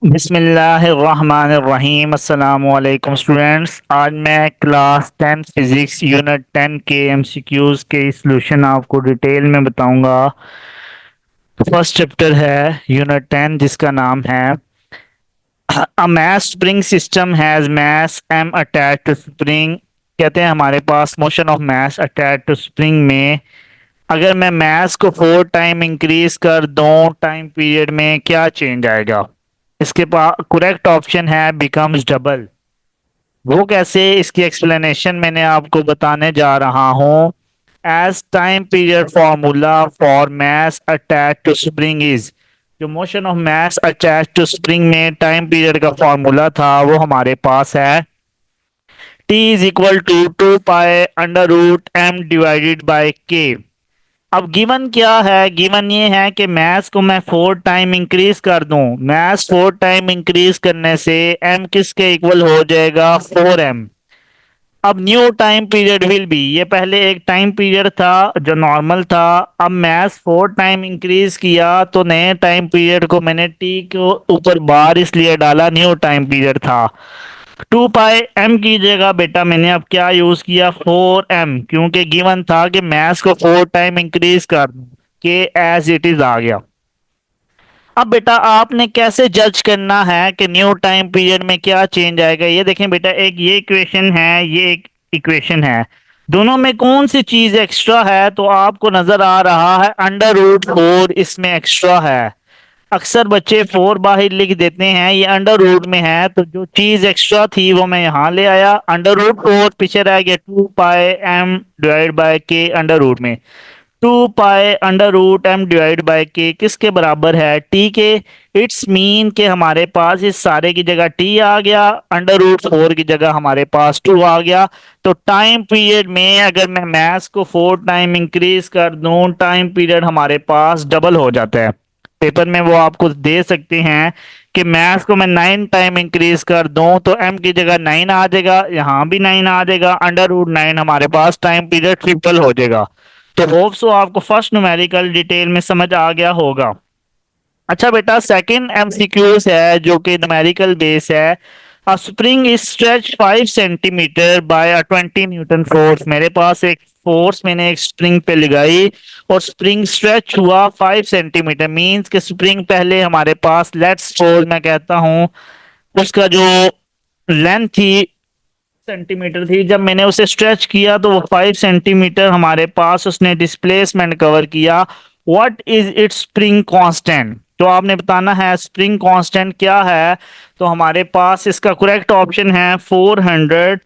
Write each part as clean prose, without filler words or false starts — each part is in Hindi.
बिस्मिल्लाहिर्रहमानिर्रहीम। अस्सलामुअलैकुम स्टूडेंट्स, आज मैं क्लास 10 फिज़िक्स यूनिट 10 के एमसीक्यूज़ के सॉल्यूशन आपको डिटेल में बताऊंगा। फर्स्ट चैप्टर है यूनिट 10 जिसका नाम है a mass spring system has mass m attached to spring. कहते हैं हमारे पास motion of mass attached to spring में अगर मैं मास को 4 टाइम इंक्रीज कर दूं टाइम पीरियड में क्या चेंज आएगा। इसके पास करेक्ट ऑप्शन है बिकम्स डबल। वो कैसे, इसकी एक्सप्लेनेशन मैंने आपको बताने जा रहा हूँ। As time period formula for mass attach to spring is, जो motion of mass attach to spring में टाइम पीरियड का फॉर्मूला था वो हमारे पास है T is equal to 2 pi under root m divided by k. अब गिवन क्या है, गिवन ये है कि मैथ्स को मैं 4 टाइम इंक्रीज कर दूं। मैथ्स 4 टाइम इंक्रीज करने से m किसके इक्वल हो जाएगा, 4m। अब new time period will be, ये पहले एक टाइम पीरियड था जो नॉर्मल था। अब मैथ्स 4 टाइम इंक्रीज किया तो नए टाइम पीरियड को मैंने t के ऊपर बार इसलिए डाला, न्यू टाइम पीरियड था। 2 पाई m की जगह बेटा मैंने अब क्या यूज किया, 4m, क्योंकि गिवन था कि मैथ्स को 4 टाइम इंक्रीज कर दूं, के एज इट इज आ गया। अब बेटा आपने कैसे जज करना है कि न्यू टाइम पीरियड में क्या चेंज आएगा। ये देखें बेटा, एक ये इक्वेशन है, ये एक इक्वेशन है, दोनों में कौन सी चीज एक्स्ट्रा है, तो आपको नजर आ रहा है अंडर रूट 4 इसमें एक्स्ट्रा है। अक्सर बच्चे 4 बाहर लिख देते हैं, ये अंडर रूट में है तो जो चीज एक्स्ट्रा थी वो मैं यहाँ ले आया। अंडर रूट 4 पीछे रह गया 2 pi m divide by k under root में। 2 pi under root m divide by k किसके बराबर है, टी के। इट्स मीन के हमारे पास इस सारे की जगह टी आ गया, अंडर रूट 4 की जगह हमारे पास 2 आ गया। तो टाइम पीरियड में अगर मैं मैथ्स को 4 टाइम इंक्रीज कर दूं टाइम पीरियड हमारे पास डबल हो जाता है। पेपर में वो आपको दे सकते हैं कि मैथ्स को मैं 9 टाइम इंक्रीज कर दूं तो m की जगह 9 आ जाएगा, यहाँ भी 9 आ जाएगा, अंडर रूट 9 हमारे पास टाइम पीरियड ट्रिपल हो जाएगा। तो होप सो आपको फर्स्ट न्यूमेरिकल डिटेल में समझ आ गया होगा। अच्छा बेटा, सेकंड एमसीक्यूज है जो कि न्यूमेरिकल बेस है। अ spring is stretch 5 centimetre bye a 20 Newton force. मेरे पास एक फोर्स मैंने एक स्प्रिंग पे लगाई और स्प्रिंग स्ट्रेच हुआ 5 सेंटीमीटर। मींस कि स्प्रिंग पहले हमारे पास, लेट्स सपोज मैं कहता हूँ उसका जो लेंथ थी सेंटीमीटर थी, जब मैंने उसे स्ट्रेच किया तो वो 5 सेंटीमीटर हमारे पास उसने डिस्प्लेसमेंट कवर किया। What is it's spring constant, तो आपने बताना है स्प्रिंग कांस्टेंट क्या है। तो हमारे पास इसका करेक्ट ऑप्शन है 400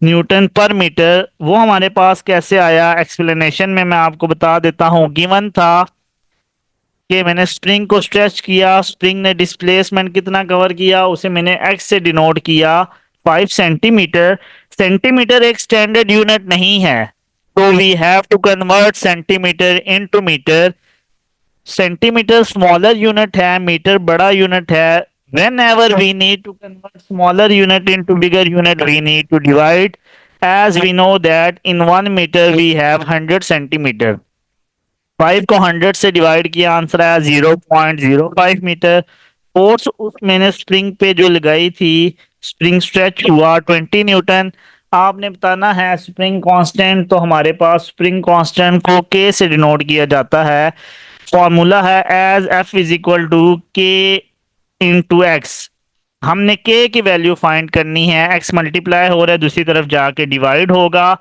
न्यूटन पर मीटर। वो हमारे पास कैसे आया, एक्सप्लेनेशन में मैं आपको बता देता हूँ। गिवन था कि मैंने स्प्रिंग को स्ट्रेच किया, स्प्रिंग ने डिस्प्लेसमेंट कितना कवर किया उसे मैंने एक्स से डिनोट किया, 5 सेंटीमीटर। सेंटीमीटर एक स्टैंडर्ड यूनिट नहीं है, तो we have to convert centimetre into metre. Centimetre smaller unit है, मीटर बड़ा यूनिट है। whenever we need to convert smaller unit into bigger unit we need to divide, as we know that in 1 meter we have 100 centimetre. 5 को 100 से डिवाइड किया, आंसर आया 0.05 मीटर। फोर्स उस मैंने स्प्रिंग पे जो लगाई थी, स्प्रिंग स्ट्रेच हुआ 20 न्यूटन। आपने बताना है स्प्रिंग कांस्टेंट, तो हमारे पास स्प्रिंग कांस्टेंट को के से डिनोट किया जाता है। फॉर्मूला है as F is equal to k into x. हमने के की वैल्यू फाइंड करनी है, एक्स मल्टीप्लाई हो रहा है दूसरी तरफ जाके डिवाइड होगा।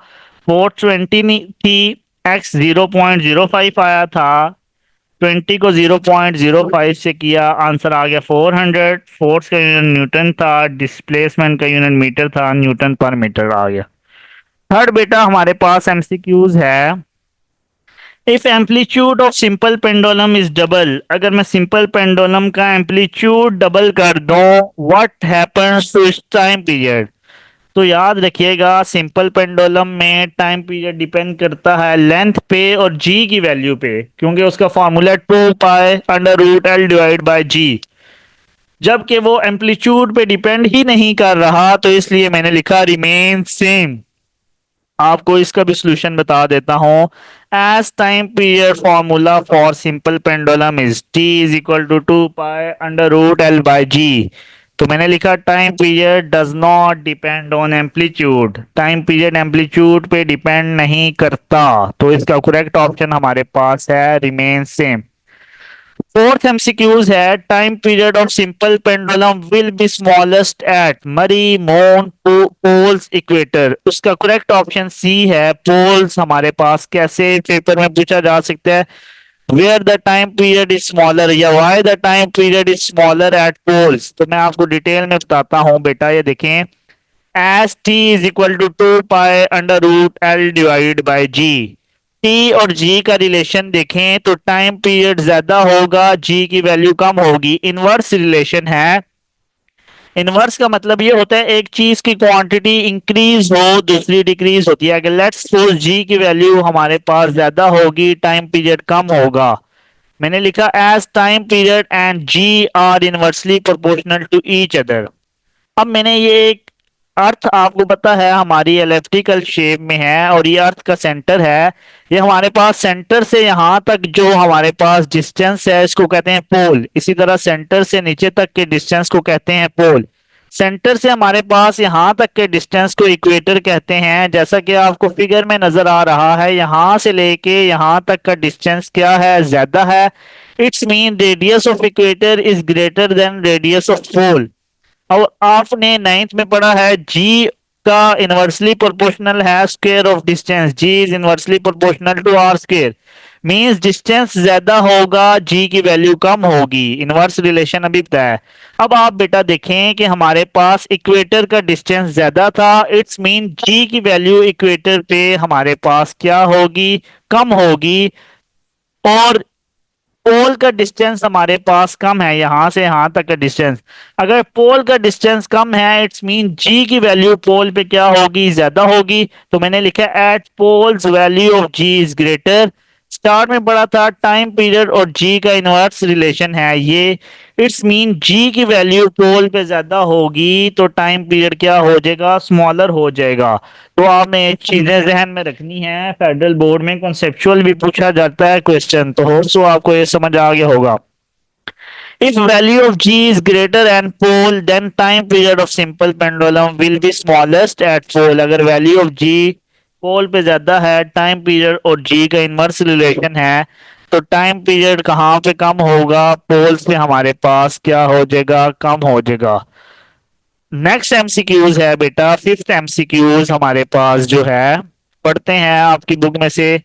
420 थी, एक्स 0.05 आया था, 20 को 0.05 से किया, आंसर आ गया 400। फोर्स का यूनिट न्यूटन था, डिस्प्लेसमेंट का यूनिट मीटर था, न्यूटन पर मीटर आ गया। थर्ड बेटा हमारे पास एमसीक्यूज है। If amplitude of simple pendulum is double, अगर मैं सिंपल पेंडुलम का एम्पलीट्यूड डबल कर दूं what happens to its time period. तो याद रखिएगा सिंपल पेंडुलम में टाइम पीरियड डिपेंड करता है लेंथ पे और जी की वैल्यू पे, क्योंकि उसका formula 2 pi under root l divide by g. जबकि वो एम्पलीट्यूड पे डिपेंड ही नहीं कर रहा तो इसलिए मैंने लिखा रिमेन सेम। आपको इसका भी सोल्यूशन बता देता हूँ। As time period formula for simple pendulum is T is equal to 2 pi under root l by g. तो मैंने लिखा time period does not depend on amplitude, time period amplitude पे डिपेंड नहीं करता, तो इसका करेक्ट ऑप्शन हमारे पास है रिमेन सेम। फोर्थ एमसीक्यूज है time period of simple pendulum will be smallest at मरी मोन पोल्स इक्वेटर। उसका करेक्ट ऑप्शन सी है पोल्स। हमारे पास कैसे पेपर में पूछा जा सकता है where the time period is smaller या why the time period is smaller at poles. तो मैं आपको डिटेल में बताता हूं बेटा, ये देखें। S T is equal to 2 pi under root L divide by G. T और जी का रिलेशन देखें तो टाइम पीरियड ज्यादा होगा, जी की वैल्यू कम होगी। इनवर्स रिलेशन है। इनवर्स का मतलब ये होता है एक चीज की क्वांटिटी इंक्रीज हो दूसरी डिक्रीज होती है। अगर लेट्स सपोज जी की वैल्यू हमारे पास ज्यादा होगी, टाइम पीरियड कम होगा। मैंने लिखा as time period and g are inversely proportional to each other. अब मैंने ये एक अर्थ आपको पता है हमारी एलिप्टिकल शेप में है और ये अर्थ का सेंटर है। ये हमारे पास सेंटर से यहाँ तक जो हमारे पास डिस्टेंस है इसको कहते हैं पोल। इसी तरह सेंटर से नीचे तक के डिस्टेंस को कहते हैं पोल। सेंटर से हमारे पास यहाँ तक के डिस्टेंस को इक्वेटर कहते हैं। जैसा कि आपको फिगर में नजर आ रहा है, यहाँ से लेके यहाँ तक का डिस्टेंस क्या है, ज्यादा है। It's mean radius of equator is greater than radius of pole. अब आपने नाइन्थ में पढ़ा है जी का इनवर्सली प्रोपोर्शनल है square of distance. G is inversely proportional to R square. Means distance ज्यादा होगा, जी की वैल्यू कम होगी। इनवर्स रिलेशन अभी बताया। अब आप बेटा देखें कि हमारे पास इक्वेटर का डिस्टेंस ज्यादा था। इट्स मीन जी की वैल्यू इक्वेटर पे हमारे पास क्या होगी, कम होगी। और पोल का डिस्टेंस हमारे पास कम है, यहां से यहां तक का डिस्टेंस। अगर पोल का डिस्टेंस कम है इट्स मीन जी की वैल्यू पोल पे क्या होगी, ज्यादा होगी। तो मैंने लिखा at poles value of g is greater. Start में पढ़ा था टाइम पीरियड और जी का इनवर्स रिलेशन है ये। इट्स मीन जी की वैल्यू पोल पे ज्यादा होगी तो टाइम पीरियड क्या हो जाएगा, स्मॉलर हो जाएगा। तो आपने ये चीजें जहन में रखनी है। फेडरल बोर्ड में कॉन्सेप्चुअल भी पूछा जाता है क्वेश्चन, तो होप सो आपको ये समझ आ गया होगा। If value of g is greater than pole, then time period of simple pendulum will be smallest at pole। अगर value of g पोल पे ज्यादा है, टाइम पीरियड और g का इनवर्स रिलेशन है, तो टाइम पीरियड कहाँ पे कम होगा, पोल पे हमारे पास क्या हो जाएगा, कम हो जाएगा। नेक्स्ट एमसीक्यूज है बेटा, फिफ्थ एमसीक्यूज हमारे पास जो है, पढ़ते हैं आपकी बुक में से।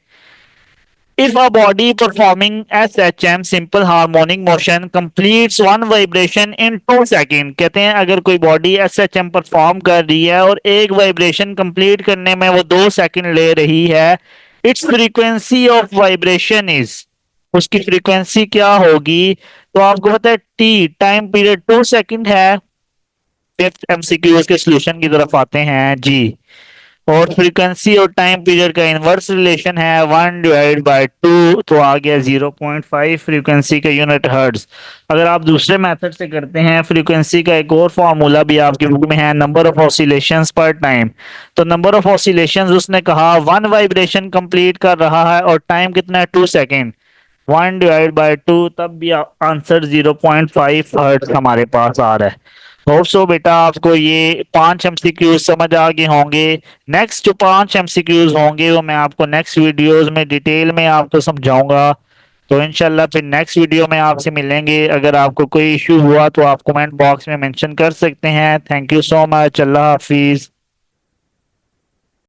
If a body performing SHM simple harmonic motion completes one vibration in 2 second, कहते हैं अगर कोई बॉडी SHM परफॉर्म कर रही है और एक वाइब्रेशन कंप्लीट करने में वो 2 सेकेंड ले रही है, it's frequency of vibration is, उसकी फ्रीक्वेंसी क्या होगी। तो आपको पता है टी टाइम पीरियड 2 सेकेंड है। फिफ्थ एमसीक्यू के सोल्यूशन की तरफ आते हैं जी। और फ्रीक्वेंसी और टाइम पीरियड का इनवर्स रिलेशन है 1/2, तो आ गया 0.5 फ्रीक्वेंसी का यूनिट हर्ट्ज। अगर आप दूसरे मेथड से करते हैं, फ्रीक्वेंसी का एक और फॉर्मूला भी आपकी बुक में है, नंबर ऑफ ऑसिलेशंस पर टाइम। तो नंबर ऑफ ऑसिलेशंस उसने कहा 1 वाइब्रेशन कंप्लीट कर रहा है और टाइम कितना है 2 सेकेंड। 1/2, तब भी आंसर 0.5 हर्ट्ज हमारे पास आ रहा है। होप सो बेटा आपको ये 5 एमसीक्यूज समझ आ गए होंगे। नेक्स्ट जो 5 एमसीक्यूज होंगे वो मैं आपको नेक्स्ट वीडियोस में डिटेल में आपको समझाऊंगा। तो इनशाला फिर नेक्स्ट वीडियो में आपसे मिलेंगे। अगर आपको कोई इश्यू हुआ तो आप कमेंट बॉक्स में मेंशन कर सकते हैं। Thank you so much. Allah Hafiz.